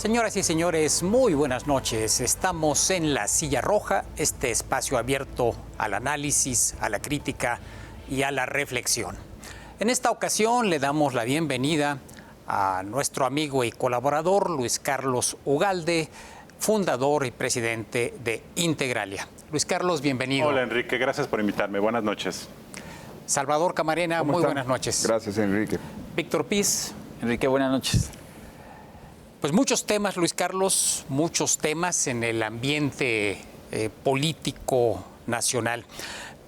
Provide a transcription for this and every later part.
Señoras y señores, muy buenas noches. Estamos en La Silla Roja, este espacio abierto al análisis, a la crítica y a la reflexión. En esta ocasión le damos la bienvenida a nuestro amigo y colaborador Luis Carlos Ugalde, fundador y presidente de Integralia. Luis Carlos, bienvenido. Hola, Enrique, gracias por invitarme. Buenas noches. Salvador Camarena, muy buenas noches. Gracias, Enrique. Víctor Piz. Enrique, buenas noches. Pues muchos temas, Luis Carlos, muchos temas en el ambiente político nacional.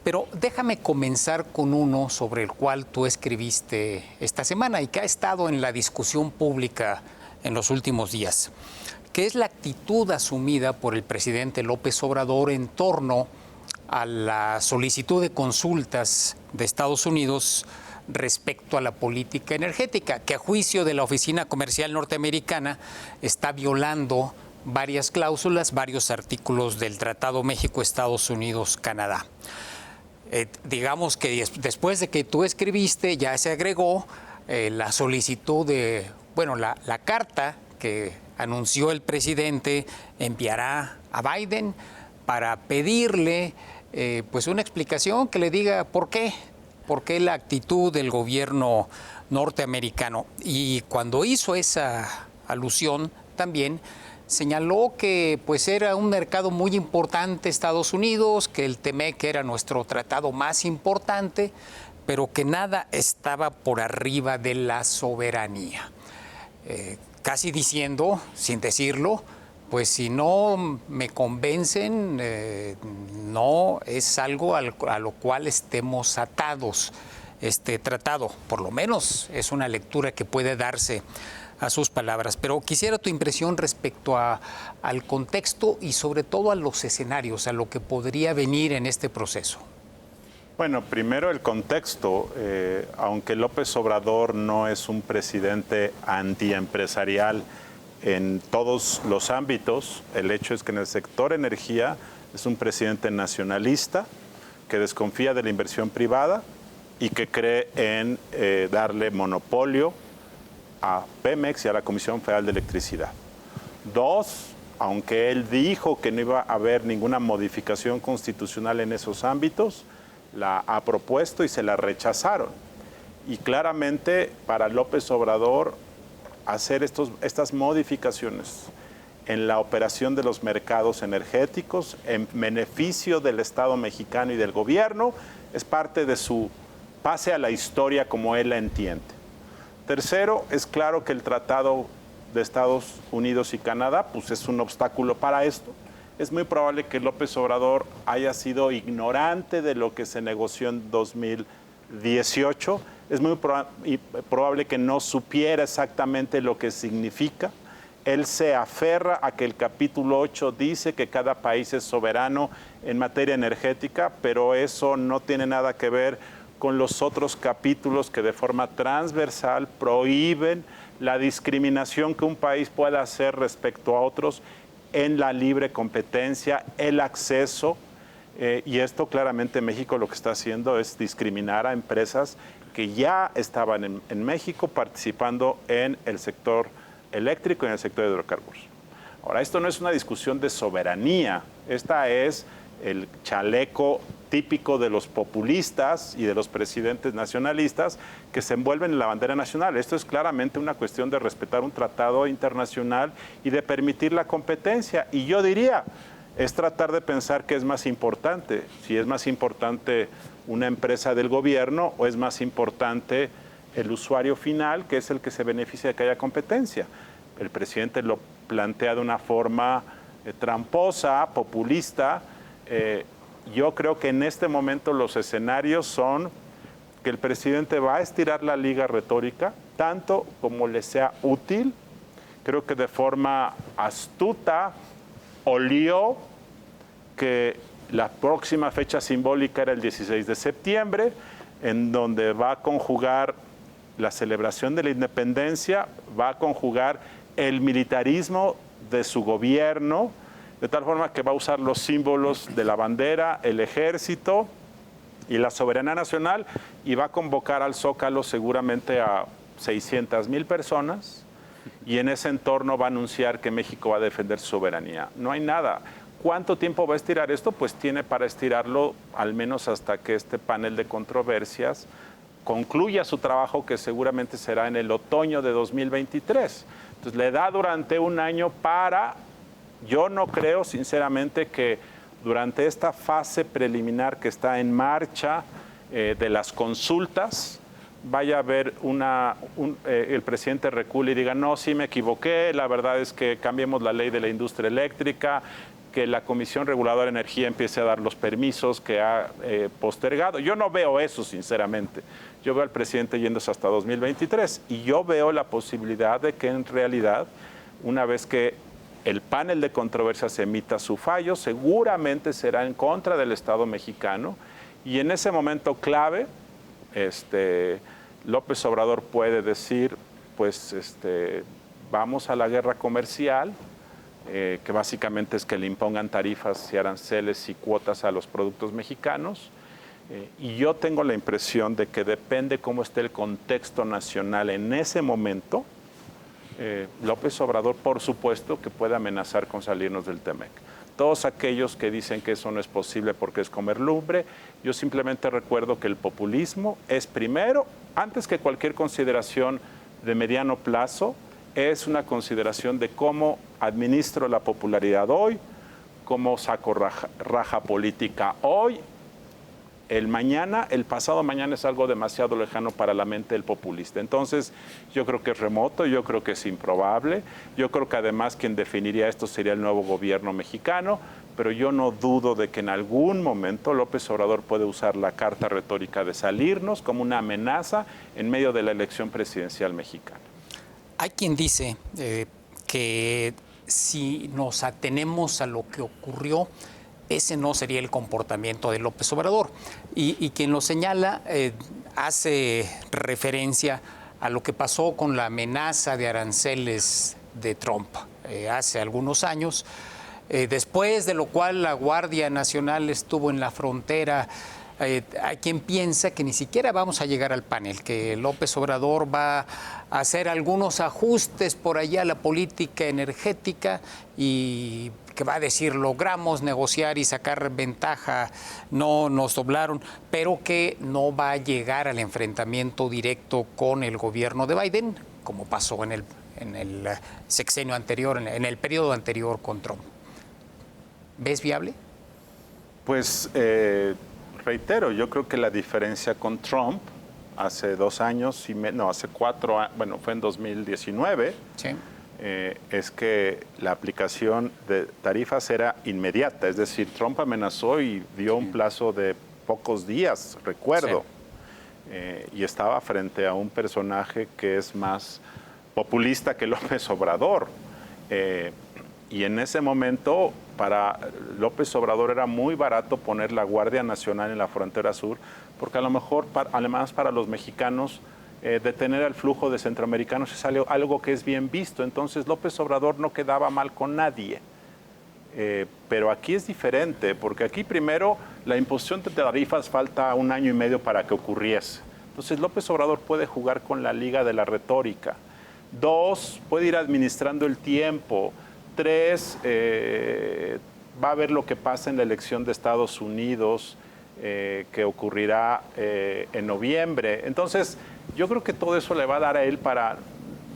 Pero déjame comenzar con uno sobre el cual tú escribiste esta semana y que ha estado en la discusión pública en los últimos días, que es la actitud asumida por el presidente López Obrador en torno a la solicitud de consultas de Estados Unidos respecto a la política energética, que a juicio de la Oficina Comercial Norteamericana está violando varias cláusulas, varios artículos del Tratado México-Estados Unidos-Canadá. Digamos que después de que tú escribiste, ya se agregó la solicitud de, bueno, la carta que anunció el presidente enviará a Biden para pedirle pues una explicación que le diga por qué la actitud del gobierno norteamericano. Y cuando hizo esa alusión también señaló que pues era un mercado muy importante Estados Unidos, que el TEMEC era nuestro tratado más importante, pero que nada estaba por arriba de la soberanía. Casi diciendo, sin decirlo, pues si no me convencen, no es algo a lo cual estemos atados. Este tratado, por lo menos, es una lectura que puede darse a sus palabras. Pero quisiera tu impresión respecto al contexto y sobre todo a los escenarios, a lo que podría venir en este proceso. Bueno, primero el contexto. Aunque López Obrador no es un presidente antiempresarial en todos los ámbitos, el hecho es que en el sector energía es un presidente nacionalista que desconfía de la inversión privada y que cree en darle monopolio a Pemex y a la Comisión Federal de Electricidad. Dos, aunque él dijo que no iba a haber ninguna modificación constitucional en esos ámbitos, la ha propuesto y se la rechazaron. Y claramente para López Obrador hacer estas modificaciones en la operación de los mercados energéticos en beneficio del Estado mexicano y del gobierno es parte de su pase a la historia como él la entiende. Tercero, es claro que el Tratado de Estados Unidos y Canadá pues es un obstáculo para esto. Es muy probable que López Obrador haya sido ignorante de lo que se negoció en 2018. Es muy probable que no supiera exactamente lo que significa. Él se aferra a que el capítulo 8 dice que cada país es soberano en materia energética, pero eso no tiene nada que ver con los otros capítulos que de forma transversal prohíben la discriminación que un país pueda hacer respecto a otros en la libre competencia, el acceso, y esto claramente México lo que está haciendo es discriminar a empresas que ya estaban en México participando en el sector eléctrico y en el sector de hidrocarburos. Ahora, esto no es una discusión de soberanía, esta es el chaleco típico de los populistas y de los presidentes nacionalistas que se envuelven en la bandera nacional. Esto es claramente una cuestión de respetar un tratado internacional y de permitir la competencia. Y yo diría, es tratar de pensar qué es más importante, si es más importante una empresa del gobierno o es más importante el usuario final, que es el que se beneficia de que haya competencia. El presidente lo plantea de una forma tramposa, populista. Yo creo que en este momento los escenarios son que el presidente va a estirar la liga retórica tanto como le sea útil. Creo que de forma astuta olió que la próxima fecha simbólica era el 16 de septiembre, en donde va a conjugar la celebración de la independencia, va a conjugar el militarismo de su gobierno, de tal forma que va a usar los símbolos de la bandera, el ejército y la soberanía nacional, y va a convocar al Zócalo seguramente a 600,000 personas, y en ese entorno va a anunciar que México va a defender su soberanía. No hay nada. ¿Cuánto tiempo va a estirar esto? Pues tiene para estirarlo al menos hasta que este panel de controversias concluya su trabajo, que seguramente será en el otoño de 2023. Entonces le da durante un año para... Yo no creo sinceramente que durante esta fase preliminar que está en marcha de las consultas vaya a haber el presidente recule y diga, no, sí me equivoqué, la verdad es que cambiemos la ley de la industria eléctrica, que la Comisión Reguladora de Energía empiece a dar los permisos que ha postergado. Yo no veo eso, sinceramente. Yo veo al presidente yéndose hasta 2023 y yo veo la posibilidad de que en realidad, una vez que el panel de controversias emita su fallo, seguramente será en contra del Estado mexicano y en ese momento clave, López Obrador puede decir, pues vamos a la guerra comercial, que básicamente es que le impongan tarifas y aranceles y cuotas a los productos mexicanos. Y yo tengo la impresión de que depende cómo esté el contexto nacional en ese momento, López Obrador, por supuesto, que puede amenazar con salirnos del TEMEC. Todos aquellos que dicen que eso no es posible porque es comer lumbre, yo simplemente recuerdo que el populismo es primero, antes que cualquier consideración de mediano plazo, es una consideración de cómo administro la popularidad hoy, cómo saco raja política hoy, el pasado mañana es algo demasiado lejano para la mente del populista. Entonces, yo creo que es remoto, yo creo que es improbable, yo creo que además quien definiría esto sería el nuevo gobierno mexicano, pero yo no dudo de que en algún momento López Obrador puede usar la carta retórica de salirnos como una amenaza en medio de la elección presidencial mexicana. Hay quien dice que si nos atenemos a lo que ocurrió, ese no sería el comportamiento de López Obrador. Y quien lo señala hace referencia a lo que pasó con la amenaza de aranceles de Trump hace algunos años, después de lo cual la Guardia Nacional estuvo en la frontera. Hay quien piensa que ni siquiera vamos a llegar al panel, que López Obrador va a hacer algunos ajustes por allá a la política energética y que va a decir logramos negociar y sacar ventaja, no nos doblaron, pero que no va a llegar al enfrentamiento directo con el gobierno de Biden, como pasó en el sexenio anterior, en el periodo anterior con Trump. ¿Ves viable? Pues reitero, yo creo que la diferencia con Trump hace 2 años, hace 4 años, bueno, fue en 2019, sí. Es que la aplicación de tarifas era inmediata, es decir, Trump amenazó y dio un plazo de pocos días, recuerdo, sí. Y estaba frente a un personaje que es más populista que López Obrador. Y en ese momento, para López Obrador era muy barato poner la Guardia Nacional en la frontera sur, porque a lo mejor, además para los mexicanos, detener el flujo de centroamericanos es algo que es bien visto. Entonces López Obrador no quedaba mal con nadie. Pero aquí es diferente, porque aquí primero la imposición de tarifas falta 1 año y medio para que ocurriese. Entonces López Obrador puede jugar con la liga de la retórica. 2, puede ir administrando el tiempo. 3, va a ver lo que pasa en la elección de Estados Unidos, que ocurrirá en noviembre. Entonces, yo creo que todo eso le va a dar a él para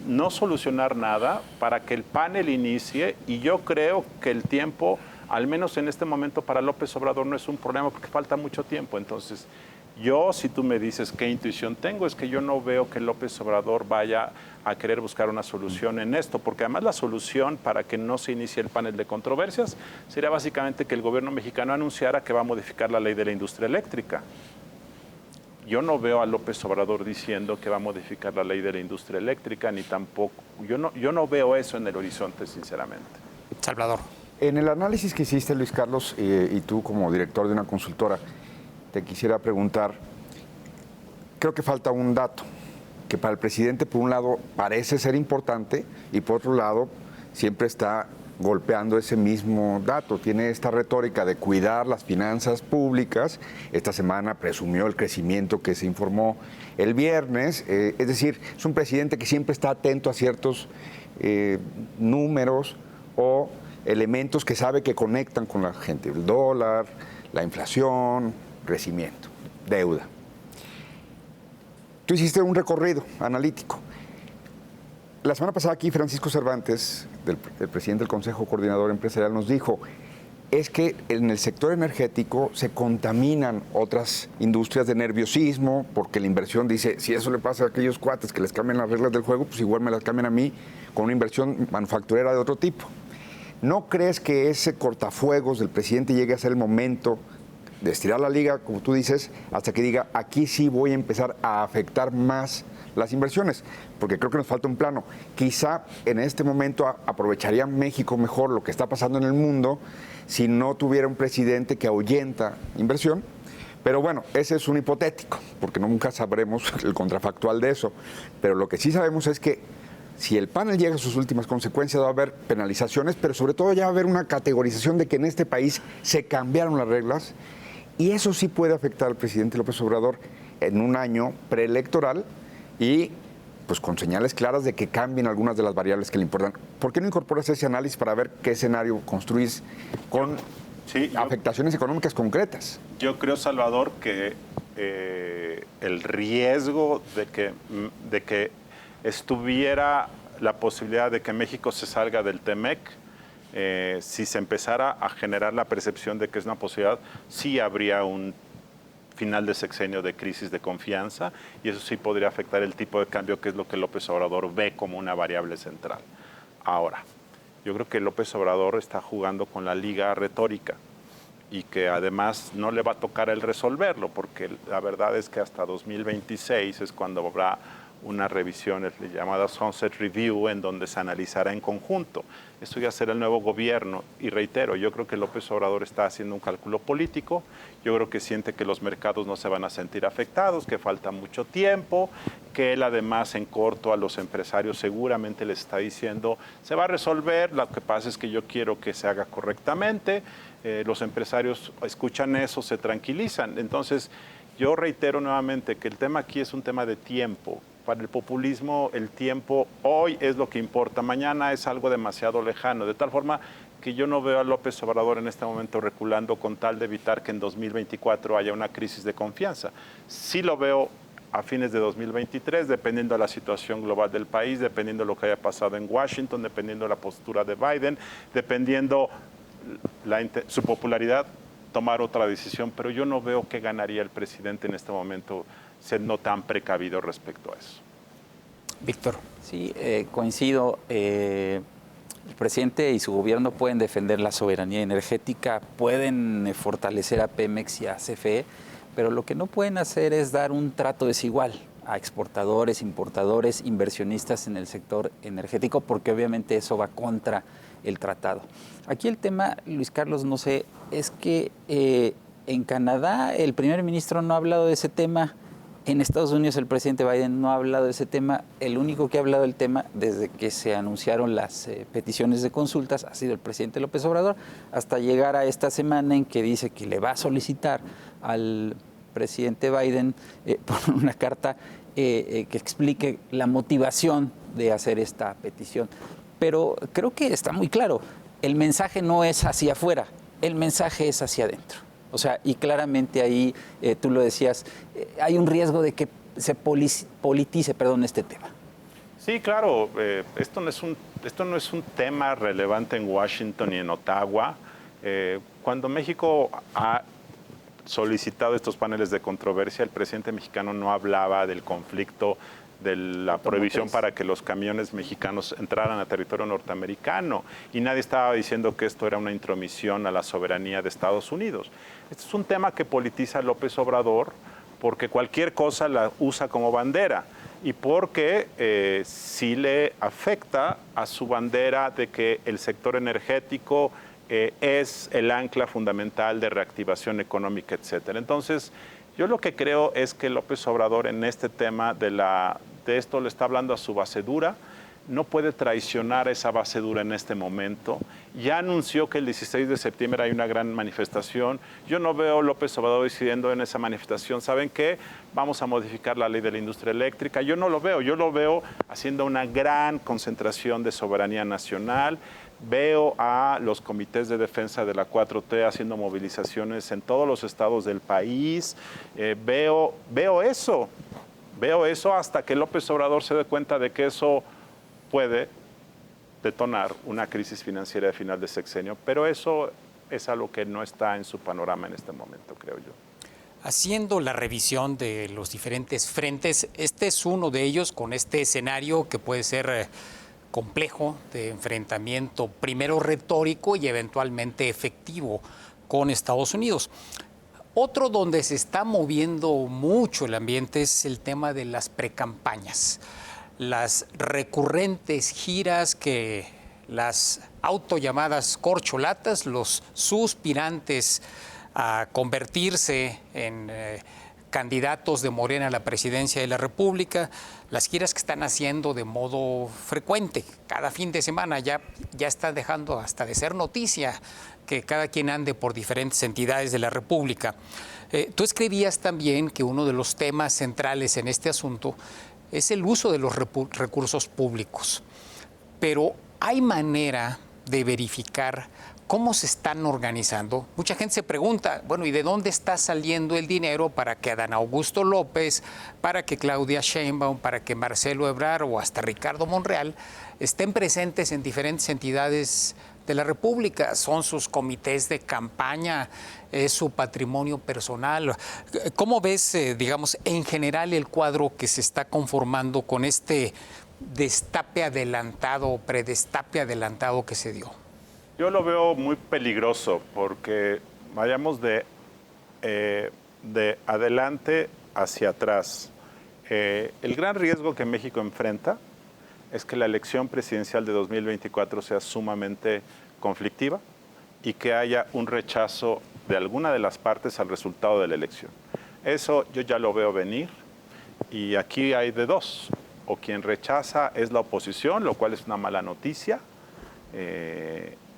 no solucionar nada, para que el panel inicie, y yo creo que el tiempo, al menos en este momento, para López Obrador no es un problema porque falta mucho tiempo. Entonces, si tú me dices qué intuición tengo, es que yo no veo que López Obrador vaya a querer buscar una solución en esto, porque además la solución para que no se inicie el panel de controversias sería básicamente que el gobierno mexicano anunciara que va a modificar la ley de la industria eléctrica. Yo no veo a López Obrador diciendo que va a modificar la ley de la industria eléctrica, ni tampoco, yo no veo eso en el horizonte, sinceramente. Salvador. En el análisis que hiciste, Luis Carlos, y tú como director de una consultora, te quisiera preguntar, creo que falta un dato, que para el presidente, por un lado, parece ser importante, y por otro lado, siempre está golpeando ese mismo dato. Tiene esta retórica de cuidar las finanzas públicas. Esta semana presumió el crecimiento que se informó el viernes. Es decir, es un presidente que siempre está atento a ciertos números o elementos que sabe que conectan con la gente. El dólar, la inflación, crecimiento, deuda. Tú hiciste un recorrido analítico. La semana pasada aquí Francisco Cervantes, el presidente del Consejo Coordinador Empresarial, nos dijo, es que en el sector energético se contaminan otras industrias de nerviosismo, porque la inversión dice, si eso le pasa a aquellos cuates que les cambian las reglas del juego, pues igual me las cambian a mí con una inversión manufacturera de otro tipo. ¿No crees que ese cortafuegos del presidente llegue a ser el momento de estirar la liga, como tú dices, hasta que diga, aquí sí voy a empezar a afectar más las inversiones? Porque creo que nos falta un plano. Quizá en este momento aprovecharía México mejor lo que está pasando en el mundo si no tuviera un presidente que ahuyenta inversión. Pero bueno, ese es un hipotético, porque nunca sabremos el contrafactual de eso. Pero lo que sí sabemos es que si el panel llega a sus últimas consecuencias, va a haber penalizaciones, pero sobre todo ya va a haber una categorización de que en este país se cambiaron las reglas, y eso sí puede afectar al presidente López Obrador en un año preelectoral y pues con señales claras de que cambien algunas de las variables que le importan. ¿Por qué no incorporas ese análisis para ver qué escenario construís con afectaciones económicas concretas? Yo creo, Salvador, que el riesgo de que estuviera la posibilidad de que México se salga del TEMEC, si se empezara a generar la percepción de que es una posibilidad, sí habría un final de sexenio de crisis de confianza, y eso sí podría afectar el tipo de cambio, que es lo que López Obrador ve como una variable central. Ahora, yo creo que López Obrador está jugando con la liga retórica y que además no le va a tocar el resolverlo, porque la verdad es que hasta 2026 es cuando habrá una revisión llamada Sunset Review, en donde se analizará en conjunto. Esto ya será el nuevo gobierno, y reitero, yo creo que López Obrador está haciendo un cálculo político. Yo creo que siente que los mercados no se van a sentir afectados, que falta mucho tiempo, que él además en corto a los empresarios seguramente les está diciendo, se va a resolver, lo que pasa es que yo quiero que se haga correctamente. Los empresarios escuchan eso, se tranquilizan. Entonces, yo reitero nuevamente que el tema aquí es un tema de tiempo. Para el populismo, el tiempo hoy es lo que importa, mañana es algo demasiado lejano, de tal forma que yo no veo a López Obrador en este momento reculando con tal de evitar que en 2024 haya una crisis de confianza. Sí lo veo a fines de 2023, dependiendo de la situación global del país, dependiendo de lo que haya pasado en Washington, dependiendo de la postura de Biden, dependiendo su popularidad, tomar otra decisión, pero yo no veo qué ganaría el presidente en este momento siendo tan precavido respecto a eso. Víctor. Sí, coincido. El presidente y su gobierno pueden defender la soberanía energética, pueden fortalecer a Pemex y a CFE, pero lo que no pueden hacer es dar un trato desigual a exportadores, importadores, inversionistas en el sector energético, porque obviamente eso va contra el tratado. Aquí el tema, Luis Carlos, no sé, es que en Canadá el primer ministro no ha hablado de ese tema. En Estados Unidos el presidente Biden no ha hablado de ese tema. El único que ha hablado del tema desde que se anunciaron las peticiones de consultas ha sido el presidente López Obrador, hasta llegar a esta semana en que dice que le va a solicitar al presidente Biden por una carta que explique la motivación de hacer esta petición. Pero creo que está muy claro, el mensaje no es hacia afuera, el mensaje es hacia adentro. O sea, y claramente ahí, tú lo decías, hay un riesgo de que se politice este tema. Sí, claro, esto no es un tema relevante en Washington ni en Ottawa. Cuando México ha solicitado estos paneles de controversia, el presidente mexicano no hablaba del conflicto de la prohibición para que los camiones mexicanos entraran a territorio norteamericano, y nadie estaba diciendo que esto era una intromisión a la soberanía de Estados Unidos. Este es un tema que politiza López Obrador porque cualquier cosa la usa como bandera, y porque sí le afecta a su bandera de que el sector energético es el ancla fundamental de reactivación económica, etcétera. Entonces, yo lo que creo es que López Obrador en este tema de esto le está hablando a su base dura. no puede traicionar esa base dura en este momento. Ya anunció que el 16 de septiembre hay una gran manifestación. Yo no veo a López Obrador decidiendo en esa manifestación, ¿saben qué? Vamos a modificar la ley de la industria eléctrica. Yo no lo veo, yo lo veo haciendo una gran concentración de soberanía nacional. Veo a los comités de defensa de la 4T haciendo movilizaciones en todos los estados del país. Veo eso hasta que López Obrador se dé cuenta de que eso puede detonar una crisis financiera de final de sexenio, pero eso es algo que no está en su panorama en este momento, creo yo. Haciendo la revisión de los diferentes frentes, este es uno de ellos con este escenario que puede ser complejo de enfrentamiento, primero retórico y eventualmente efectivo con Estados Unidos. Otro donde se está moviendo mucho el ambiente es el tema de las precampañas. Las recurrentes giras que las autollamadas corcholatas, los suspirantes a convertirse en candidatos de Morena a la presidencia de la República, las giras que están haciendo de modo frecuente, cada fin de semana, ya está dejando hasta de ser noticia que cada quien ande por diferentes entidades de la República. Tú escribías también que uno de los temas centrales en este asunto es el uso de los recursos públicos, pero hay manera de verificar cómo se están organizando. Mucha gente se pregunta, bueno, ¿y de dónde está saliendo el dinero para que Adán Augusto López, para que Claudia Sheinbaum, para que Marcelo Ebrard o hasta Ricardo Monreal estén presentes en diferentes entidades de la República? ¿Son sus comités de campaña? ¿Es su patrimonio personal? ¿Cómo ves, digamos, en general el cuadro que se está conformando con este destape adelantado, predestape adelantado que se dio? Yo lo veo muy peligroso porque vayamos de adelante hacia atrás. El gran riesgo que México enfrenta es que la elección presidencial de 2024 sea sumamente conflictiva y que haya un rechazo de alguna de las partes al resultado de la elección. Eso yo ya lo veo venir y aquí hay de dos. O quien rechaza es la oposición, lo cual es una mala noticia,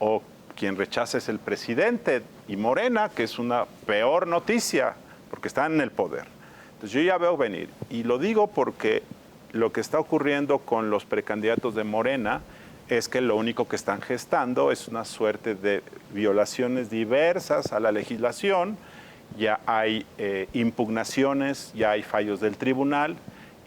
o quien rechaza es el presidente y Morena, que es una peor noticia, porque están en el poder. Entonces yo ya veo venir, y lo digo porque lo que está ocurriendo con los precandidatos de Morena es que lo único que están gestando es una suerte de violaciones diversas a la legislación, ya hay impugnaciones, ya hay fallos del tribunal,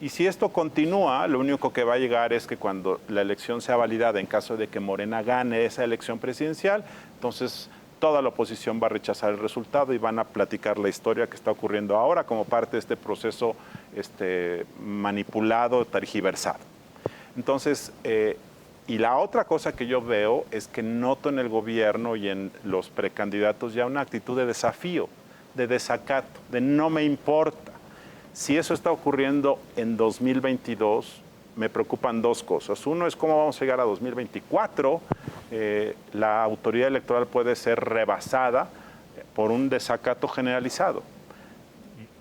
y si esto continúa, lo único que va a llegar es que cuando la elección sea validada, en caso de que Morena gane esa elección presidencial, entonces toda la oposición va a rechazar el resultado y van a platicar la historia que está ocurriendo ahora como parte de este proceso manipulado, tergiversado. Entonces, y la otra cosa que yo veo es que noto en el gobierno y en los precandidatos ya una actitud de desafío, de desacato, de no me importa. Si eso está ocurriendo en 2022, me preocupan dos cosas. Uno es cómo vamos a llegar a 2024. La autoridad electoral puede ser rebasada por un desacato generalizado.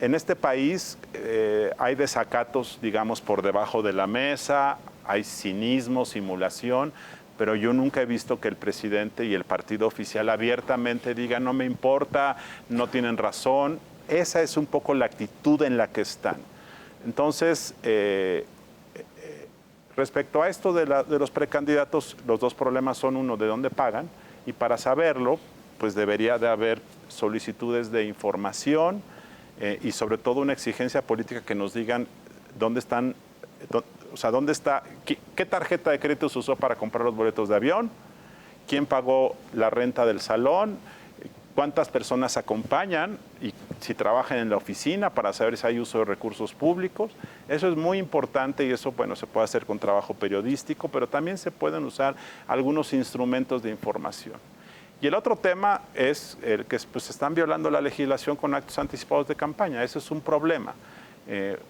En este país hay desacatos, digamos, por debajo de la mesa, hay cinismo, simulación, pero yo nunca he visto que el presidente y el partido oficial abiertamente digan no me importa, no tienen razón. Esa es un poco la actitud en la que están. Entonces, respecto a esto de los precandidatos, los dos problemas son uno, de dónde pagan, y para saberlo, pues debería de haber solicitudes de información y sobre todo una exigencia política que nos digan dónde están, o sea, dónde está, qué tarjeta de crédito se usó para comprar los boletos de avión, quién pagó la renta del salón, cuántas personas acompañan y si trabajan en la oficina para saber si hay uso de recursos públicos. Eso es muy importante y eso, bueno, se puede hacer con trabajo periodístico, pero también se pueden usar algunos instrumentos de información. Y el otro tema es el que pues, están violando la legislación con actos anticipados de campaña. Ese es un problema.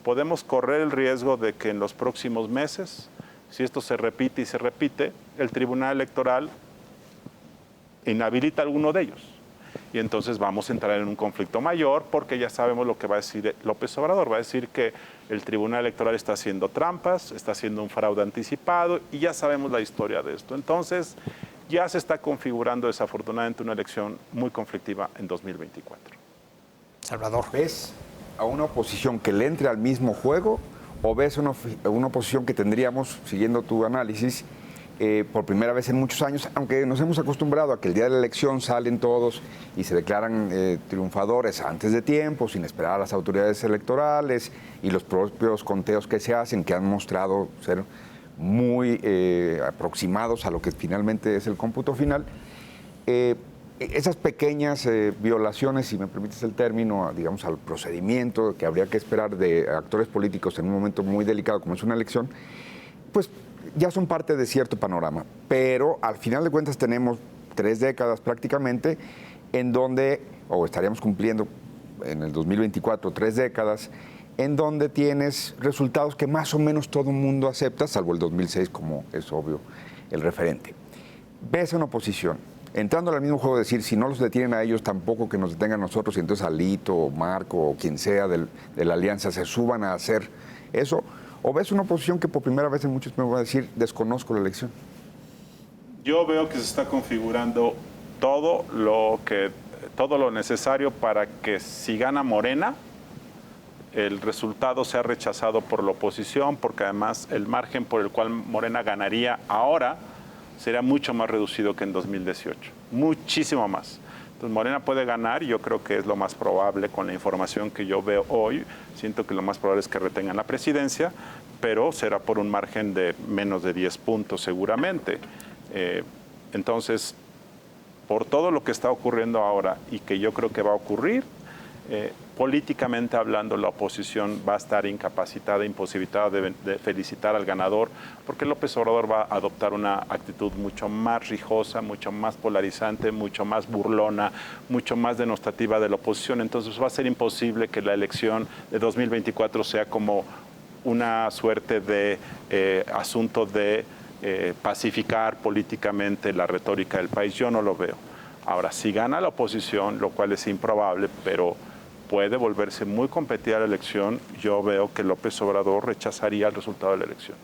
Podemos correr el riesgo de que en los próximos meses, si esto se repite y se repite, el Tribunal Electoral inhabilita alguno de ellos. y entonces vamos a entrar en un conflicto mayor porque ya sabemos lo que va a decir López Obrador. Va a decir que el Tribunal Electoral está haciendo trampas, está haciendo un fraude anticipado y ya sabemos la historia de esto. Entonces ya se está configurando desafortunadamente una elección muy conflictiva en 2024. Salvador. ¿Ves a una oposición que le entre al mismo juego o ves una oposición que tendríamos, siguiendo tu análisis, por primera vez en muchos años, aunque nos hemos acostumbrado a que el día de la elección salen todos y se declaran triunfadores antes de tiempo, sin esperar a las autoridades electorales y los propios conteos que se hacen, que han mostrado ser muy aproximados a lo que finalmente es el cómputo final? Esas pequeñas violaciones, si me permites el término, digamos, al procedimiento que habría que esperar de actores políticos en un momento muy delicado como es una elección, pues ya son parte de cierto panorama. Pero al final de cuentas tenemos 3 décadas prácticamente en donde, o estaríamos cumpliendo en el 2024 3 décadas, en donde tienes resultados que más o menos todo el mundo acepta, salvo el 2006, como es obvio, el referente. Ves a una oposición entrando al mismo juego, de decir, si no los detienen a ellos, tampoco que nos detengan a nosotros, y entonces Alito o Marco o quien sea de la alianza se suban a hacer eso, o ves una oposición que por primera vez en muchos me van a decir, desconozco la elección. Yo veo que se está configurando todo lo necesario para que si gana Morena, el resultado sea rechazado por la oposición, porque además el margen por el cual Morena ganaría ahora sería mucho más reducido que en 2018, muchísimo más. Entonces Morena puede ganar, y yo creo que es lo más probable con la información que yo veo hoy. Siento que lo más probable es que retengan la presidencia, pero será por un margen de menos de 10 puntos seguramente. Entonces, por todo lo que está ocurriendo ahora y que yo creo que va a ocurrir, políticamente hablando, la oposición va a estar incapacitada, imposibilitada de felicitar al ganador, porque López Obrador va a adoptar una actitud mucho más rijosa, mucho más polarizante, mucho más burlona, mucho más denostativa de la oposición. Entonces va a ser imposible que la elección de 2024 sea como una suerte de asunto de pacificar políticamente la retórica del país. Yo no lo veo. Ahora, si gana la oposición, lo cual es improbable, pero puede volverse muy competida la elección, yo veo que López Obrador rechazaría el resultado de la elección.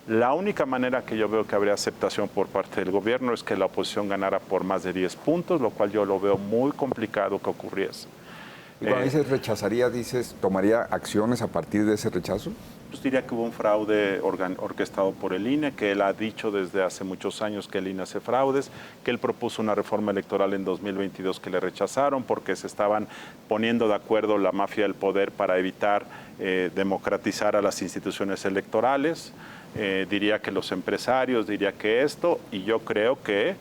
La única manera que yo veo que habría aceptación por parte del gobierno es que la oposición ganara por más de 10 puntos, lo cual yo lo veo muy complicado que ocurriese. Y cuando dices rechazaría, dices, ¿tomaría acciones a partir de ese rechazo? Pues diría que hubo un fraude orquestado por el INE, que él ha dicho desde hace muchos años que el INE hace fraudes, que él propuso una reforma electoral en 2022 que le rechazaron porque se estaban poniendo de acuerdo la mafia del poder para evitar democratizar a las instituciones electorales. Diría que los empresarios, diría que esto, y yo creo que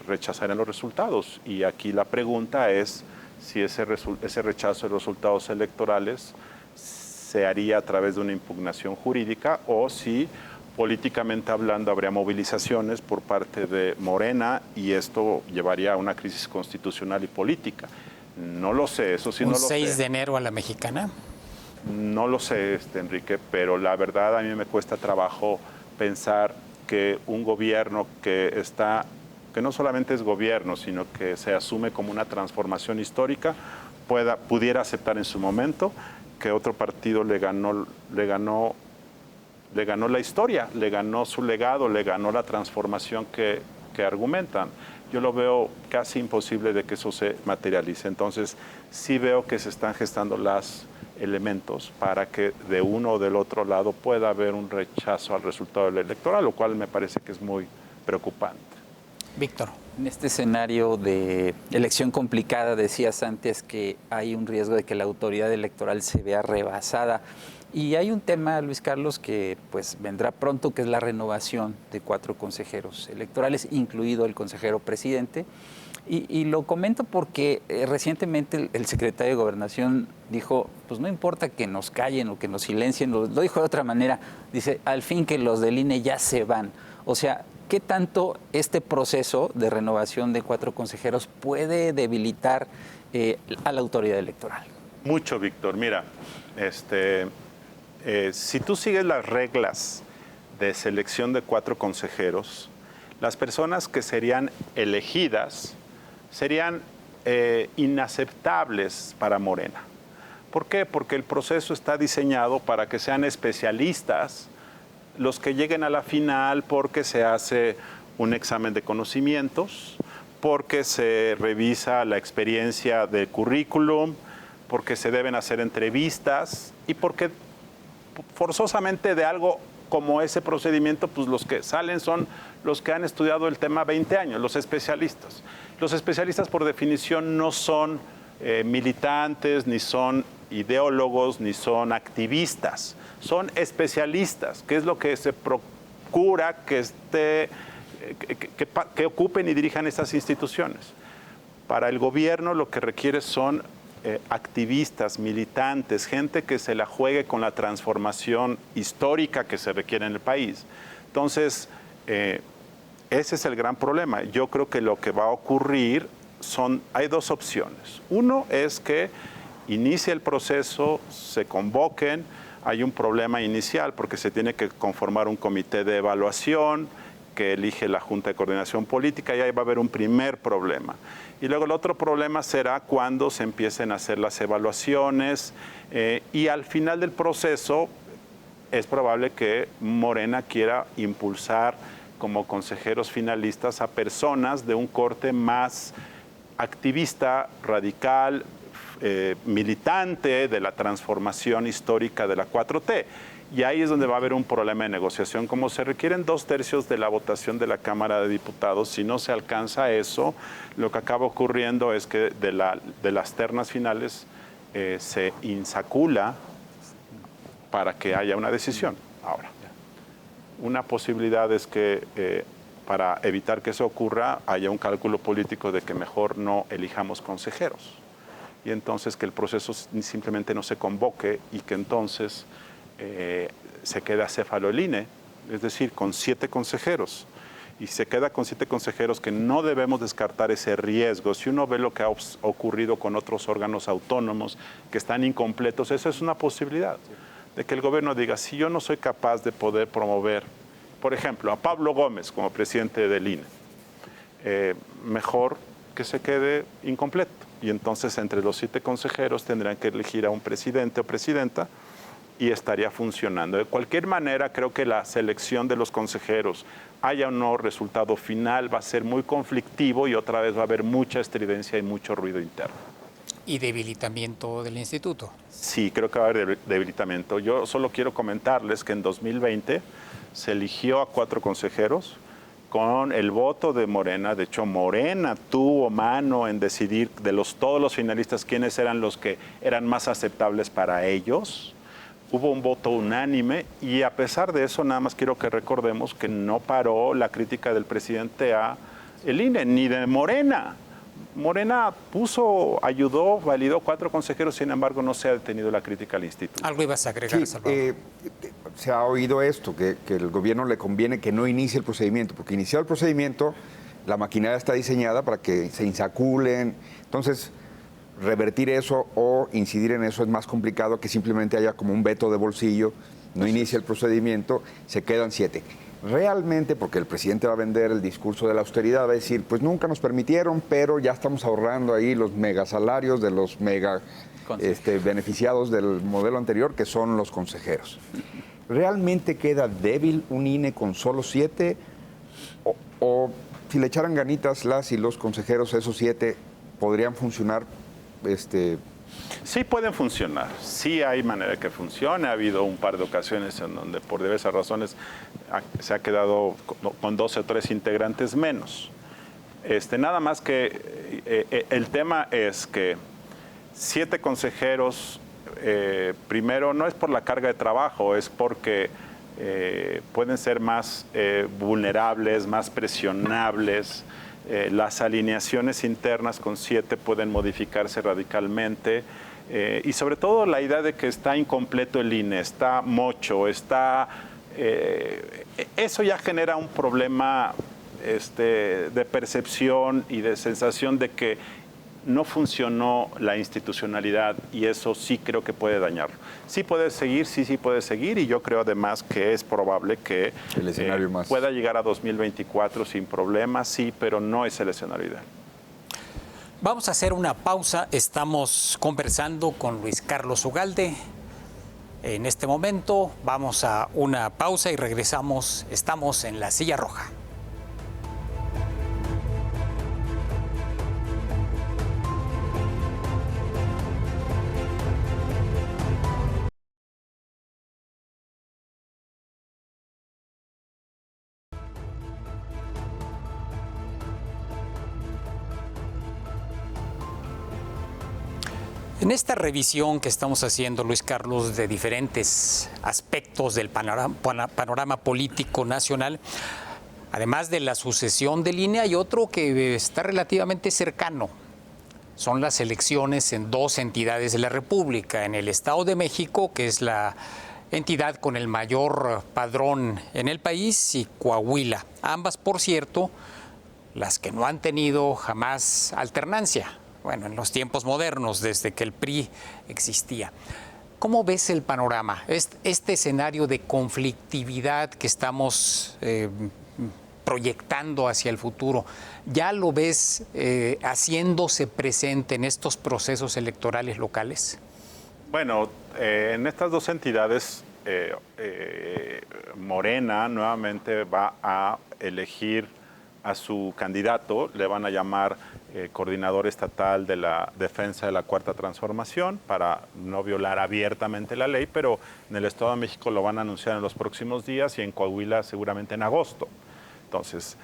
rechazarán los resultados. Y aquí la pregunta es si ese rechazo de los resultados electorales se haría a través de una impugnación jurídica o si políticamente hablando habría movilizaciones por parte de Morena y esto llevaría a una crisis constitucional y política. No lo sé, eso sí no lo sé. ¿Un 6 de enero a la mexicana? No lo sé, Enrique, pero la verdad a mí me cuesta trabajo pensar que un gobierno que no solamente es gobierno, sino que se asume como una transformación histórica, pudiera aceptar en su momento que otro partido le ganó la historia, le ganó su legado, le ganó la transformación que argumentan. Yo lo veo casi imposible de que eso se materialice. Entonces, sí veo que se están gestando los elementos para que de uno o del otro lado pueda haber un rechazo al resultado electoral, lo cual me parece que es muy preocupante. Víctor. En este escenario de elección complicada, decías antes que hay un riesgo de que la autoridad electoral se vea rebasada. Y hay un tema, Luis Carlos, que pues vendrá pronto, que es la renovación de 4 consejeros electorales, incluido el consejero presidente. Y lo comento porque recientemente el secretario de Gobernación dijo, pues no importa que nos callen o que nos silencien, lo dijo de otra manera, dice, al fin que los del INE ya se van. O sea, ¿qué tanto este proceso de renovación de 4 consejeros puede debilitar a la autoridad electoral? Mucho, Víctor. Mira, si tú sigues las reglas de selección de 4 consejeros, las personas que serían elegidas serían inaceptables para Morena. ¿Por qué? Porque el proceso está diseñado para que sean especialistas los que lleguen a la final, porque se hace un examen de conocimientos, porque se revisa la experiencia del currículum, porque se deben hacer entrevistas y porque forzosamente de algo como ese procedimiento, pues los que salen son los que han estudiado el tema 20 años, los especialistas. Los especialistas por definición no son militantes, ni son ideólogos, ni son activistas, son especialistas, que es lo que se procura que ocupen y dirijan estas instituciones. Para el gobierno lo que requiere son activistas, militantes, gente que se la juegue con la transformación histórica que se requiere en el país. Entonces, ese es el gran problema. Yo creo que lo que va a ocurrir hay dos opciones. Uno es que inicie el proceso, se convoquen, hay un problema inicial porque se tiene que conformar un comité de evaluación que elige la Junta de Coordinación Política y ahí va a haber un primer problema. Y luego el otro problema será cuando se empiecen a hacer las evaluaciones y al final del proceso es probable que Morena quiera impulsar como consejeros finalistas a personas de un corte más activista, radical, militante de la transformación histórica de la 4T. Y ahí es donde va a haber un problema de negociación. Como se requieren 2/3 de la votación de la Cámara de Diputados, si no se alcanza eso, lo que acaba ocurriendo es que de las ternas finales se insacula para que haya una decisión. Ahora, una posibilidad es que para evitar que eso ocurra haya un cálculo político de que mejor no elijamos consejeros. Y entonces que el proceso simplemente no se convoque y que entonces se queda acéfalo el INE, es decir, con 7 consejeros. Y se queda con 7 consejeros que no debemos descartar ese riesgo. Si uno ve lo que ha ocurrido con otros órganos autónomos que están incompletos, eso es una posibilidad. De que el gobierno diga, si yo no soy capaz de poder promover, por ejemplo, a Pablo Gómez como presidente del INE, mejor que se quede incompleto. Y entonces entre los 7 consejeros tendrán que elegir a un presidente o presidenta y estaría funcionando. De cualquier manera, creo que la selección de los consejeros, haya o no resultado final, va a ser muy conflictivo y otra vez va a haber mucha estridencia y mucho ruido interno. ¿Y debilitamiento del instituto? Sí, creo que va a haber debilitamiento. Yo solo quiero comentarles que en 2020 se eligió a 4 consejeros con el voto de Morena. De hecho, Morena tuvo mano en decidir de todos los finalistas quiénes eran los que eran más aceptables para ellos. Hubo un voto unánime y a pesar de eso, nada más quiero que recordemos que no paró la crítica del presidente a el INE, ni de Morena. Morena ayudó, validó 4 consejeros, sin embargo no se ha detenido la crítica al instituto. Algo ibas a agregar, Salvador. Se ha oído esto, que el gobierno le conviene que no inicie el procedimiento, porque iniciado el procedimiento, la maquinaria está diseñada para que se insaculen. Entonces, revertir eso o incidir en eso es más complicado que simplemente haya como un veto de bolsillo, no inicia el procedimiento, se quedan 7. Realmente, porque el presidente va a vender el discurso de la austeridad, va a decir, pues nunca nos permitieron, pero ya estamos ahorrando ahí los megasalarios de los beneficiados del modelo anterior, que son los consejeros. ¿Realmente queda débil un INE con solo 7? O si le echaran ganitas las y los consejeros, esos 7, podrían funcionar? Sí pueden funcionar, sí hay manera que funcione. Ha habido un par de ocasiones en donde por diversas razones se ha quedado con 2 o 3 integrantes menos. Nada más que el tema es que 7 consejeros, primero no es por la carga de trabajo, es porque pueden ser más vulnerables, más presionables. Las alineaciones internas con 7 pueden modificarse radicalmente y sobre todo la idea de que está incompleto el INE, está mocho, eso ya genera un problema de percepción y de sensación de que no funcionó la institucionalidad y eso sí creo que puede dañarlo. Sí puede seguir, sí puede seguir y yo creo además que es probable que el escenario pueda llegar a 2024 sin problemas, sí, pero no es el escenario ideal. Vamos a hacer una pausa. Estamos conversando con Luis Carlos Ugalde. En este momento vamos a una pausa y regresamos. Estamos en La Silla Roja. En esta revisión que estamos haciendo, Luis Carlos, de diferentes aspectos del panorama político nacional, además de la sucesión de línea, hay otro que está relativamente cercano. Son las elecciones en dos entidades de la República, en el Estado de México, que es la entidad con el mayor padrón en el país, y Coahuila. Ambas, por cierto, las que no han tenido jamás alternancia. Bueno, en los tiempos modernos, desde que el PRI existía. ¿Cómo ves el panorama? Este escenario de conflictividad que estamos proyectando hacia el futuro, ¿ya lo ves haciéndose presente en estos procesos electorales locales? Bueno, en estas dos entidades, Morena nuevamente va a elegir a su candidato, le van a llamar coordinador estatal de la defensa de la Cuarta Transformación, para no violar abiertamente la ley, pero en el Estado de México lo van a anunciar en los próximos días y en Coahuila seguramente en agosto. Entonces,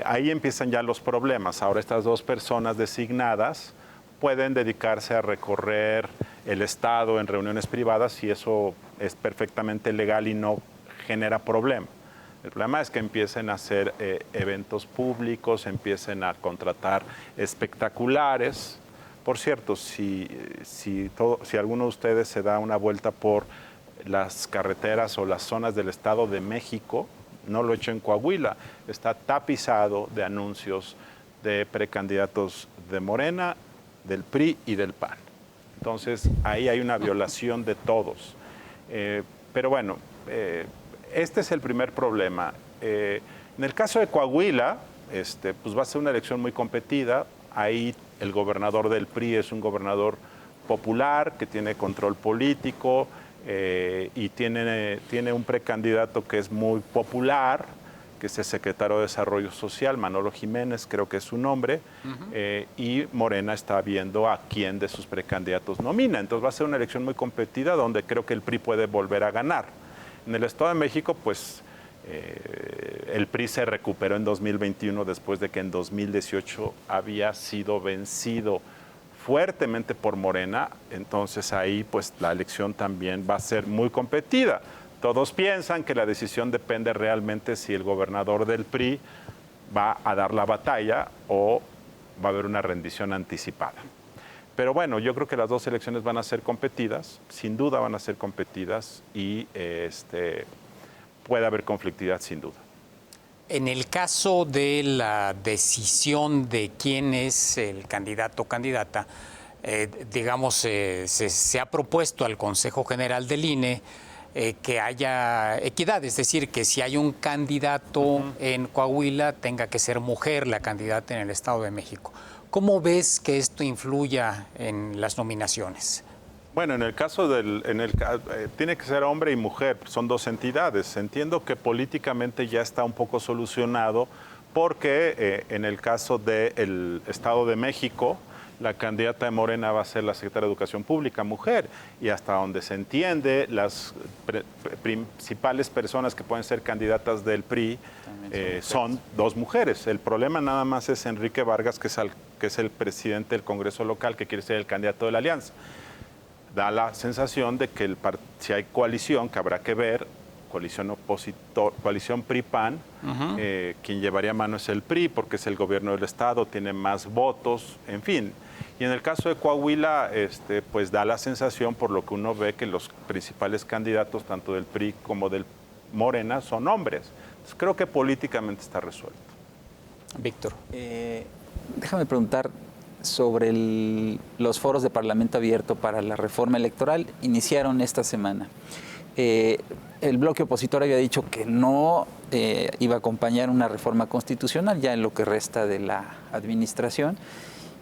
ahí empiezan ya los problemas. Ahora estas dos personas designadas pueden dedicarse a recorrer el Estado en reuniones privadas y eso es perfectamente legal y no genera problema. El problema es que empiecen a hacer eventos públicos, empiecen a contratar espectaculares. Por cierto, si alguno de ustedes se da una vuelta por las carreteras o las zonas del Estado de México, no lo he hecho en Coahuila, está tapizado de anuncios de precandidatos de Morena, del PRI y del PAN. Entonces, ahí hay una violación de todos. Pero bueno, este es el primer problema. En el caso de Coahuila, pues va a ser una elección muy competida. Ahí el gobernador del PRI es un gobernador popular que tiene control político y tiene un precandidato que es muy popular, que es el secretario de Desarrollo Social, Manolo Jiménez, creo que es su nombre, y Morena está viendo a quién de sus precandidatos nomina. Entonces va a ser una elección muy competida donde creo que el PRI puede volver a ganar. En el Estado de México, pues el PRI se recuperó en 2021 después de que en 2018 había sido vencido fuertemente por Morena. Entonces ahí pues la elección también va a ser muy competida. Todos piensan que la decisión depende realmente si el gobernador del PRI va a dar la batalla o va a haber una rendición anticipada. Pero bueno, yo creo que las dos elecciones van a ser competidas, sin duda van a ser competidas y puede haber conflictividad sin duda. En el caso de la decisión de quién es el candidato o candidata, digamos, se ha propuesto al Consejo General del INE que haya equidad, es decir, que si hay un candidato en Coahuila, tenga que ser mujer la candidata en el Estado de México. ¿Cómo ves que esto influya en las nominaciones? Bueno, en el caso tiene que ser hombre y mujer, son dos entidades. Entiendo que políticamente ya está un poco solucionado porque en el caso del Estado de México, la candidata de Morena va a ser la secretaria de Educación Pública, mujer, y hasta donde se entiende, las principales personas que pueden ser candidatas del PRI son dos mujeres. El problema nada más es Enrique Vargas, que es el presidente del Congreso local, que quiere ser el candidato de la alianza. Da la sensación de que si hay coalición, que habrá que ver, coalición PRI-PAN, quien llevaría mano es el PRI, porque es el gobierno del Estado, tiene más votos, en fin. Y en el caso de Coahuila, pues da la sensación, por lo que uno ve, que los principales candidatos, tanto del PRI como del Morena, son hombres. Entonces, creo que políticamente está resuelto. Víctor. Déjame preguntar sobre los foros de Parlamento Abierto para la reforma electoral. Iniciaron esta semana. El bloque opositor había dicho que no iba a acompañar una reforma constitucional ya en lo que resta de la administración.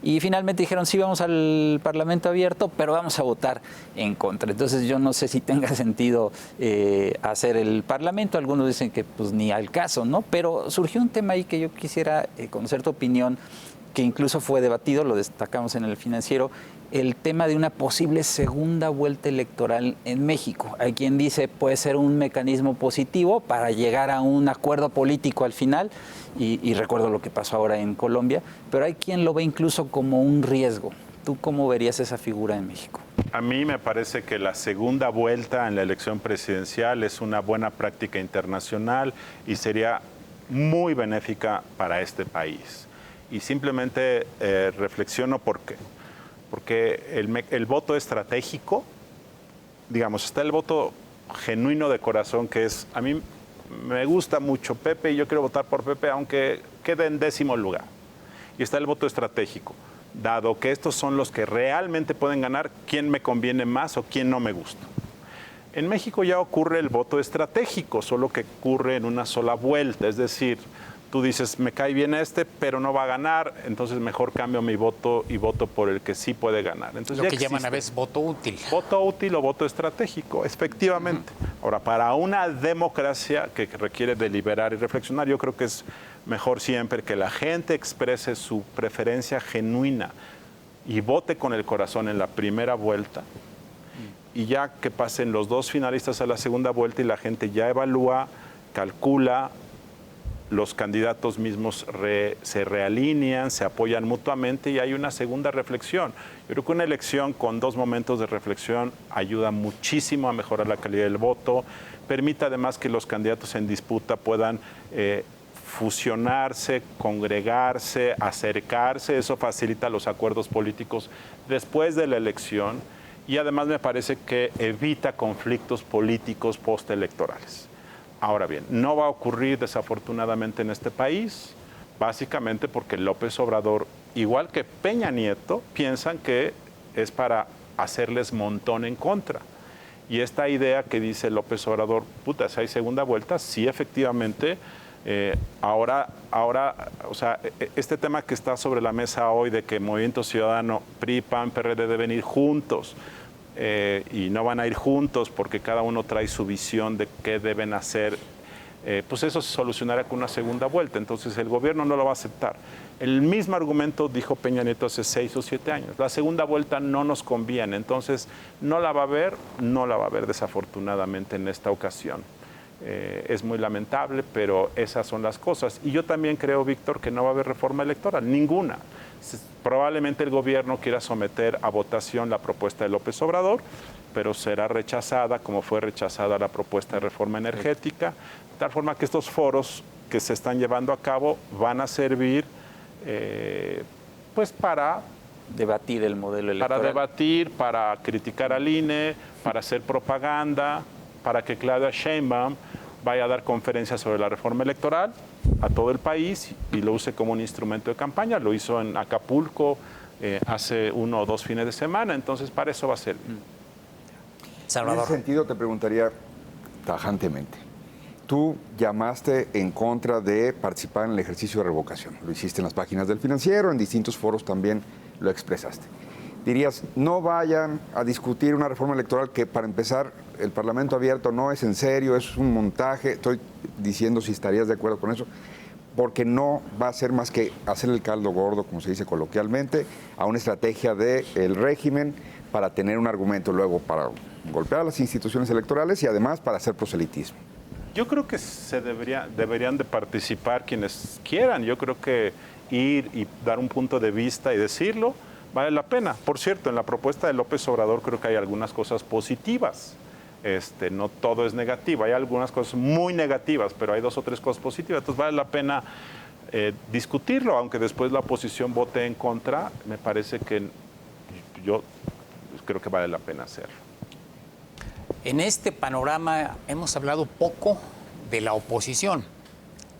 Y finalmente dijeron, sí, vamos al Parlamento abierto, pero vamos a votar en contra. Entonces yo no sé si tenga sentido hacer el Parlamento. Algunos dicen que pues ni al caso, ¿no? Pero surgió un tema ahí que yo quisiera conocer tu opinión, que incluso fue debatido, lo destacamos en El Financiero, el tema de una posible segunda vuelta electoral en México. Hay quien dice puede ser un mecanismo positivo para llegar a un acuerdo político al final, y recuerdo lo que pasó ahora en Colombia, pero hay quien lo ve incluso como un riesgo. ¿Tú cómo verías esa figura en México? A mí me parece que la segunda vuelta en la elección presidencial es una buena práctica internacional y sería muy benéfica para este país. Y simplemente reflexiono por qué. Porque el voto estratégico, digamos, está el voto genuino de corazón, que es, a mí me gusta mucho Pepe y yo quiero votar por Pepe aunque quede en 10º lugar. Y está el voto estratégico, dado que estos son los que realmente pueden ganar, quién me conviene más o quién no me gusta. En México ya ocurre el voto estratégico, solo que ocurre en una sola vuelta, es decir, tú dices, me cae bien pero no va a ganar, entonces mejor cambio mi voto y voto por el que sí puede ganar. Entonces, lo que llaman a veces voto útil. Voto útil o voto estratégico, efectivamente. Ahora, para una democracia que requiere deliberar y reflexionar, yo creo que es mejor siempre que la gente exprese su preferencia genuina y vote con el corazón en la primera vuelta, y ya que pasen los dos finalistas a la segunda vuelta y la gente ya evalúa, calcula, los candidatos mismos se realinean, se apoyan mutuamente y hay una segunda reflexión. Yo creo que una elección con 2 momentos de reflexión ayuda muchísimo a mejorar la calidad del voto, permite además que los candidatos en disputa puedan fusionarse, congregarse, acercarse, eso facilita los acuerdos políticos después de la elección y además me parece que evita conflictos políticos postelectorales. Ahora bien, no va a ocurrir desafortunadamente en este país, básicamente porque López Obrador, igual que Peña Nieto, piensan que es para hacerles montón en contra. Y esta idea que dice López Obrador, puta, si hay segunda vuelta, sí, efectivamente, ahora, o sea, este tema que está sobre la mesa hoy de que Movimiento Ciudadano, PRI, PAN, PRD deben ir juntos, y no van a ir juntos porque cada uno trae su visión de qué deben hacer, pues eso se solucionará con una segunda vuelta. Entonces el gobierno no lo va a aceptar. El mismo argumento dijo Peña Nieto hace 6 o 7 años. La segunda vuelta no nos conviene, entonces no la va a haber desafortunadamente en esta ocasión. Es muy lamentable, pero esas son las cosas. Y yo también creo, Víctor, que no va a haber reforma electoral, ninguna. Probablemente el gobierno quiera someter a votación la propuesta de López Obrador, pero será rechazada como fue rechazada la propuesta de reforma energética, de tal forma que estos foros que se están llevando a cabo van a servir pues para debatir el modelo electoral. Para debatir, para criticar al INE, para hacer propaganda, para que Claudia Sheinbaum vaya a dar conferencias sobre la reforma electoral a todo el país y lo use como un instrumento de campaña. Lo hizo en Acapulco hace 1 o 2 fines de semana, entonces para eso va a ser. Salvador. En ese sentido te preguntaría tajantemente. Tú llamaste en contra de participar en el ejercicio de revocación. Lo hiciste en las páginas del Financiero, en distintos foros también lo expresaste. Dirías, no vayan a discutir una reforma electoral que, para empezar, el Parlamento abierto no es en serio, es un montaje. Estoy diciendo si estarías de acuerdo con eso, porque no va a ser más que hacer el caldo gordo, como se dice coloquialmente, a una estrategia del régimen para tener un argumento luego para golpear a las instituciones electorales y además para hacer proselitismo. Yo creo que deberían de participar quienes quieran. Yo creo que ir y dar un punto de vista y decirlo vale la pena. Por cierto, en la propuesta de López Obrador creo que hay algunas cosas positivas. No todo es negativo. Hay algunas cosas muy negativas, pero hay 2 o 3 cosas positivas. Entonces vale la pena discutirlo, aunque después la oposición vote en contra. Me parece que yo creo que vale la pena hacerlo. En este panorama hemos hablado poco de la oposición,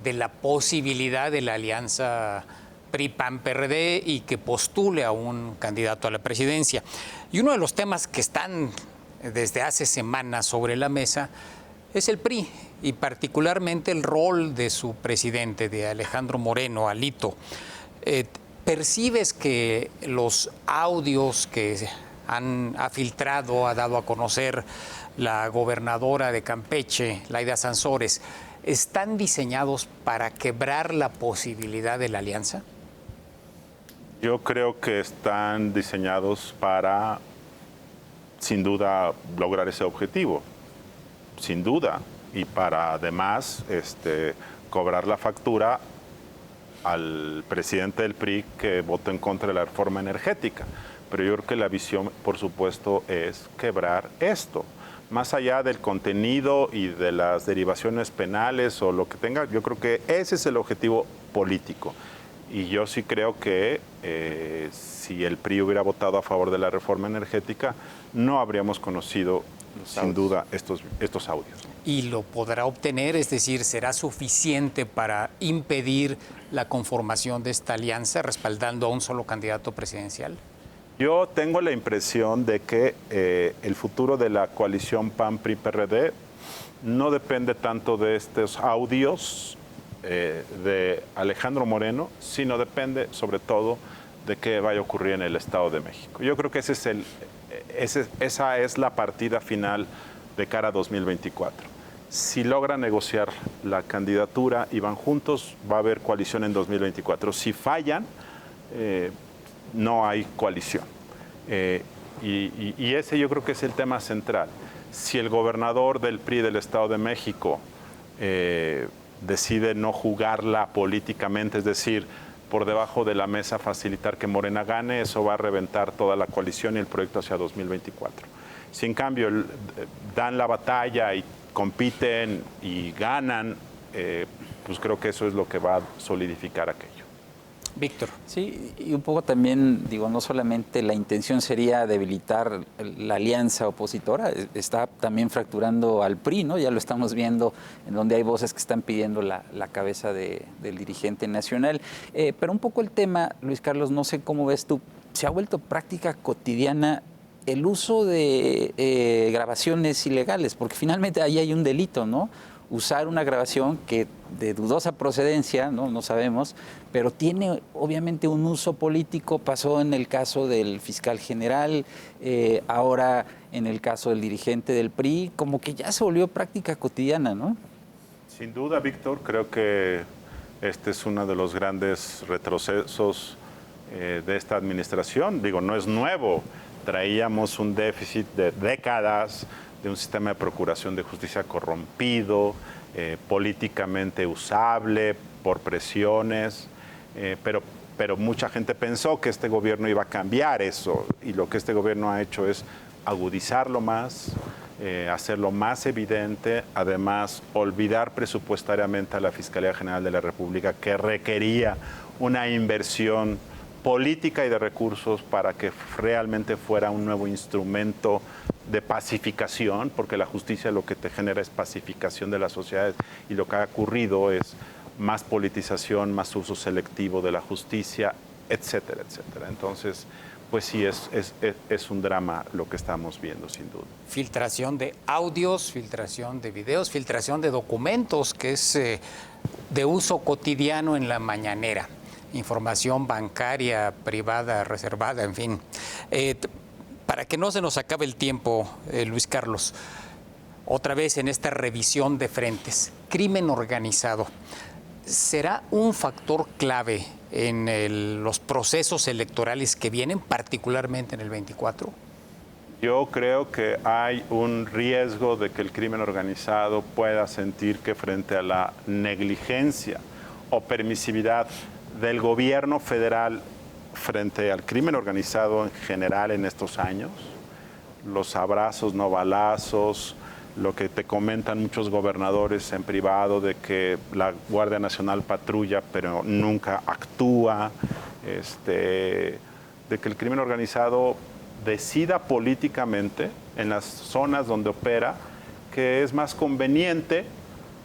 de la posibilidad de la alianza PRI-PAN-PRD y que postule a un candidato a la presidencia. Y uno de los temas que están desde hace semanas sobre la mesa es el PRI y particularmente el rol de su presidente, de Alejandro Moreno, Alito. ¿Percibes que los audios que ha filtrado, ha dado a conocer la gobernadora de Campeche, Laida Sansores, están diseñados para quebrar la posibilidad de la alianza? Yo creo que están diseñados para, sin duda, lograr ese objetivo, sin duda, y para además cobrar la factura al presidente del PRI que votó en contra de la reforma energética. Pero yo creo que la visión, por supuesto, es quebrar esto. Más allá del contenido y de las derivaciones penales o lo que tenga, yo creo que ese es el objetivo político. Y yo sí creo que si el PRI hubiera votado a favor de la reforma energética, no habríamos conocido, sin duda, estos audios. ¿Y lo podrá obtener? Es decir, ¿será suficiente para impedir la conformación de esta alianza respaldando a un solo candidato presidencial? Yo tengo la impresión de que el futuro de la coalición PAN-PRI-PRD no depende tanto de estos audios de Alejandro Moreno, sino depende sobre todo de qué vaya a ocurrir en el Estado de México. Yo creo que esa es la partida final de cara a 2024. Si logran negociar la candidatura y van juntos, va a haber coalición en 2024. Si fallan, no hay coalición. Y ese yo creo que es el tema central. Si el gobernador del PRI del Estado de México decide no jugarla políticamente, es decir, por debajo de la mesa facilitar que Morena gane, eso va a reventar toda la coalición y el proyecto hacia 2024. Si en cambio dan la batalla y compiten y ganan, pues creo que eso es lo que va a solidificar aquello. Víctor. Sí, y un poco también, digo, no solamente la intención sería debilitar la alianza opositora, está también fracturando al PRI, ¿no? Ya lo estamos viendo en donde hay voces que están pidiendo la cabeza del dirigente nacional. Pero un poco el tema, Luis Carlos, no sé cómo ves tú, se ha vuelto práctica cotidiana el uso de grabaciones ilegales, porque finalmente ahí hay un delito, ¿no? Usar una grabación que de dudosa procedencia, no sabemos, pero tiene obviamente un uso político. Pasó en el caso del fiscal general, ahora en el caso del dirigente del PRI, como que ya se volvió práctica cotidiana, ¿no? Sin duda, Víctor, creo que este es uno de los grandes retrocesos de esta administración. Digo, no es nuevo, traíamos un déficit de décadas de un sistema de procuración de justicia corrompido, políticamente usable, por presiones, pero mucha gente pensó que este gobierno iba a cambiar eso, y lo que este gobierno ha hecho es agudizarlo más, hacerlo más evidente, además olvidar presupuestariamente a la Fiscalía General de la República, que requería una inversión política y de recursos para que realmente fuera un nuevo instrumento de pacificación, porque la justicia lo que te genera es pacificación de las sociedades, y lo que ha ocurrido es más politización, más uso selectivo de la justicia, etcétera, etcétera. Entonces, pues sí, es un drama lo que estamos viendo, sin duda. Filtración de audios, filtración de videos, filtración de documentos, que es de uso cotidiano en la mañanera. Información bancaria, privada, reservada, en fin. Para que no se nos acabe el tiempo, Luis Carlos, otra vez en esta revisión de frentes, crimen organizado, ¿será un factor clave en los procesos electorales que vienen, particularmente en el 24? Yo creo que hay un riesgo de que el crimen organizado pueda sentir que frente a la negligencia o permisividad del gobierno federal frente al crimen organizado en general en estos años, los abrazos no balazos, lo que te comentan muchos gobernadores en privado de que la Guardia Nacional patrulla pero nunca actúa, de que el crimen organizado decida políticamente en las zonas donde opera que es más conveniente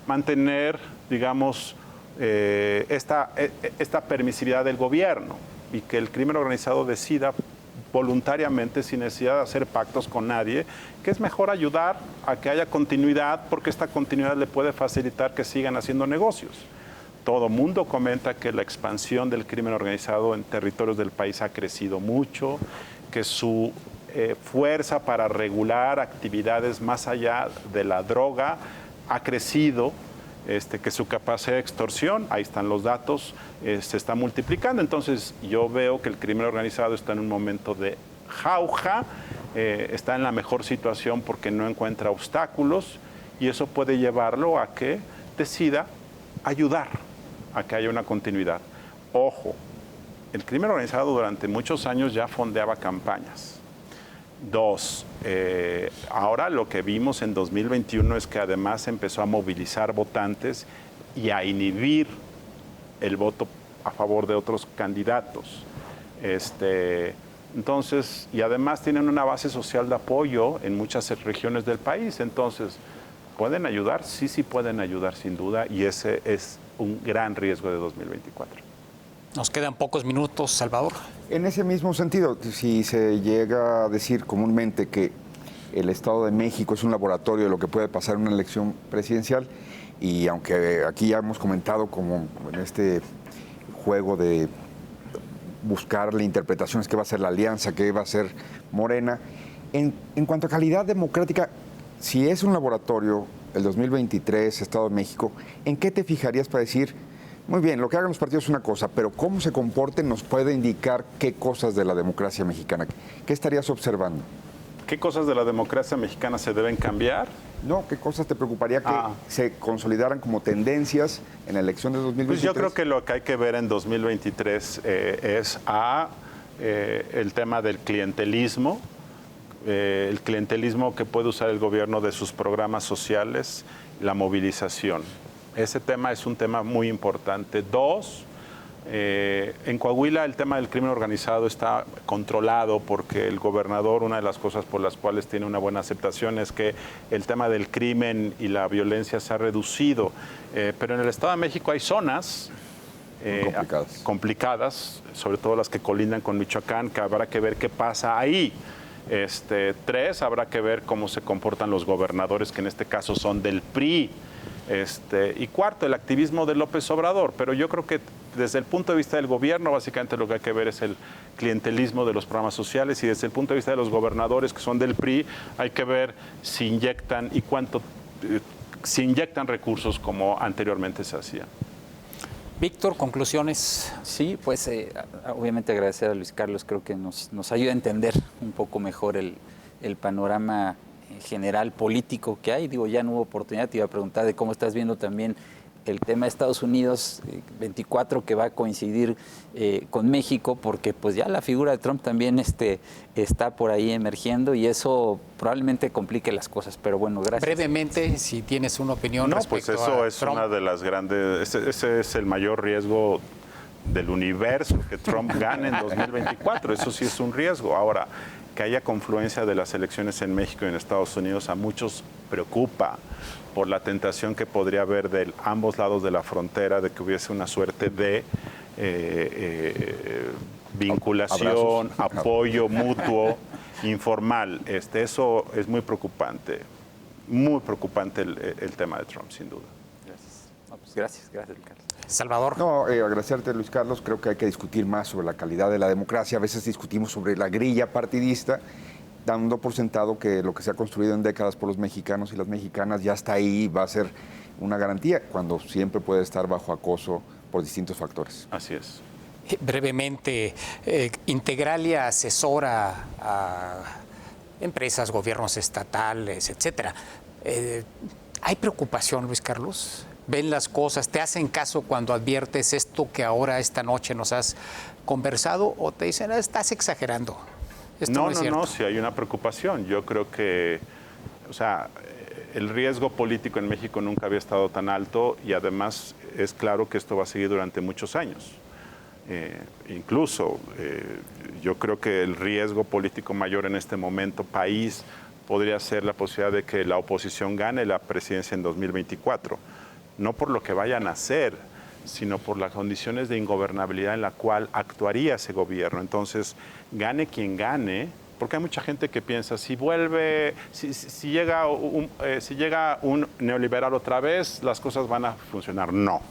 mantener, digamos, esta permisividad del gobierno, y que el crimen organizado decida voluntariamente, sin necesidad de hacer pactos con nadie, que es mejor ayudar a que haya continuidad, porque esta continuidad le puede facilitar que sigan haciendo negocios. todo mundo comenta que la expansión del crimen organizado en territorios del país ha crecido mucho, que su fuerza para regular actividades más allá de la droga ha crecido, que su capacidad de extorsión, ahí están los datos, se está multiplicando. Entonces yo veo que el crimen organizado está en un momento de jauja, está en la mejor situación porque no encuentra obstáculos y eso puede llevarlo a que decida ayudar a que haya una continuidad. Ojo, el crimen organizado durante muchos años ya fondeaba campañas. Dos, ahora lo que vimos en 2021 es que además empezó a movilizar votantes y a inhibir el voto a favor de otros candidatos. Entonces, y además tienen una base social de apoyo en muchas regiones del país. Entonces, ¿pueden ayudar? Sí, sí pueden ayudar sin duda y ese es un gran riesgo de 2024. Nos quedan pocos minutos, Salvador. En ese mismo sentido, si se llega a decir comúnmente que el Estado de México es un laboratorio de lo que puede pasar en una elección presidencial, y aunque aquí ya hemos comentado como en este juego de buscarle interpretaciones, qué va a ser la alianza, qué va a ser Morena, en cuanto a calidad democrática, si es un laboratorio, el 2023, Estado de México, ¿en qué te fijarías para decir, muy bien, lo que hagan los partidos es una cosa, pero cómo se comporten nos puede indicar qué cosas de la democracia mexicana? ¿Qué estarías observando? ¿Qué cosas de la democracia mexicana se deben cambiar? No, ¿qué cosas te preocuparía que se consolidaran como tendencias en la elección de 2023? Pues yo creo que lo que hay que ver en 2023 es el tema del clientelismo, el clientelismo que puede usar el gobierno de sus programas sociales, la movilización. Ese tema es un tema muy importante. Dos, en Coahuila el tema del crimen organizado está controlado porque el gobernador, una de las cosas por las cuales tiene una buena aceptación es que el tema del crimen y la violencia se ha reducido. Pero en el Estado de México hay zonas complicadas, sobre todo las que colindan con Michoacán, que habrá que ver qué pasa ahí. Tres, habrá que ver cómo se comportan los gobernadores, que en este caso son del PRI. Y cuarto, el activismo de López Obrador. Pero yo creo que desde el punto de vista del gobierno, básicamente lo que hay que ver es el clientelismo de los programas sociales, y desde el punto de vista de los gobernadores que son del PRI, hay que ver si inyectan y cuánto, si inyectan recursos como anteriormente se hacía. Víctor, conclusiones. Sí, pues obviamente agradecer a Luis Carlos, creo que nos ayuda a entender un poco mejor el panorama general político que hay. Digo, ya no hubo oportunidad, te iba a preguntar de cómo estás viendo también el tema de Estados Unidos 24 que va a coincidir con México, porque pues ya la figura de Trump también está por ahí emergiendo y eso probablemente complique las cosas, pero bueno, gracias. Brevemente, si tienes una opinión respecto pues eso a es Trump. una de las grandes, ese es el mayor riesgo del universo, que Trump gane en 2024, eso sí es un riesgo. Ahora, que haya confluencia de las elecciones en México y en Estados Unidos a muchos preocupa por la tentación que podría haber de ambos lados de la frontera de que hubiese una suerte de vinculación, apoyo mutuo, informal. Eso es muy preocupante el tema de Trump, sin duda. Gracias. No, pues gracias, Ricardo. Salvador. No, agradecerte, Luis Carlos. Creo que hay que discutir más sobre la calidad de la democracia. A veces discutimos sobre la grilla partidista, dando por sentado que lo que se ha construido en décadas por los mexicanos y las mexicanas ya está ahí y va a ser una garantía, cuando siempre puede estar bajo acoso por distintos factores. Así es. Brevemente, Integralia asesora a empresas, gobiernos estatales, etcétera. ¿Hay preocupación, Luis Carlos? ¿Ven las cosas? ¿Te hacen caso cuando adviertes esto que ahora, esta noche, nos has conversado? ¿O te dicen, estás exagerando? No, sí hay una preocupación. Yo creo que, el riesgo político en México nunca había estado tan alto y además es claro que esto va a seguir durante muchos años. Incluso yo creo que el riesgo político mayor en este momento, país, podría ser la posibilidad de que la oposición gane la presidencia en 2024. No por lo que vayan a hacer, sino por las condiciones de ingobernabilidad en la cual actuaría ese gobierno. Entonces, gane quien gane, Porque hay mucha gente que piensa, si llega un neoliberal otra vez, las cosas van a funcionar. No.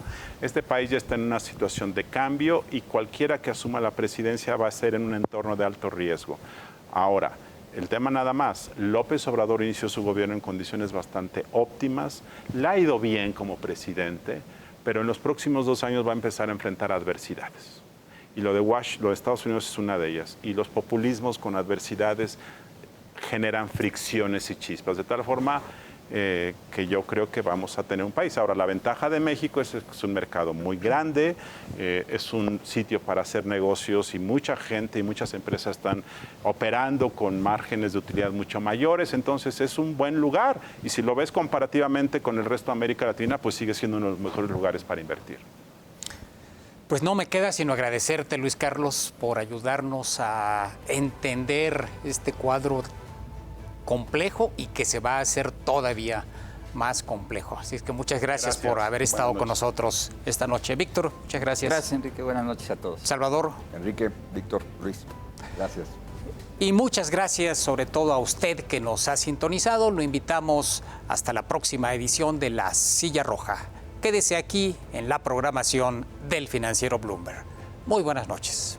Este país ya está en una situación de cambio y cualquiera que asuma la presidencia va a ser en un entorno de alto riesgo. Ahora, el tema nada más, López Obrador inició su gobierno en condiciones bastante óptimas, le ha ido bien como presidente, pero en los próximos 2 años va a empezar a enfrentar adversidades. Y lo de Estados Unidos es una de ellas. Y los populismos con adversidades generan fricciones y chispas, de tal forma que yo creo que vamos a tener un país. Ahora, la ventaja de México es que es un mercado muy grande, es un sitio para hacer negocios y mucha gente y muchas empresas están operando con márgenes de utilidad mucho mayores, entonces es un buen lugar. Y si lo ves comparativamente con el resto de América Latina, pues sigue siendo uno de los mejores lugares para invertir. Pues no me queda sino agradecerte, Luis Carlos, por ayudarnos a entender este cuadro complejo y que se va a hacer todavía más complejo. Así es que muchas gracias por haber estado con nosotros esta noche. Víctor, muchas gracias. Gracias, Enrique. Buenas noches a todos. Salvador. Enrique, Víctor, Luis, gracias. Y muchas gracias sobre todo a usted que nos ha sintonizado. Lo invitamos hasta la próxima edición de La Silla Roja. Quédese aquí en la programación del Financiero Bloomberg. Muy buenas noches.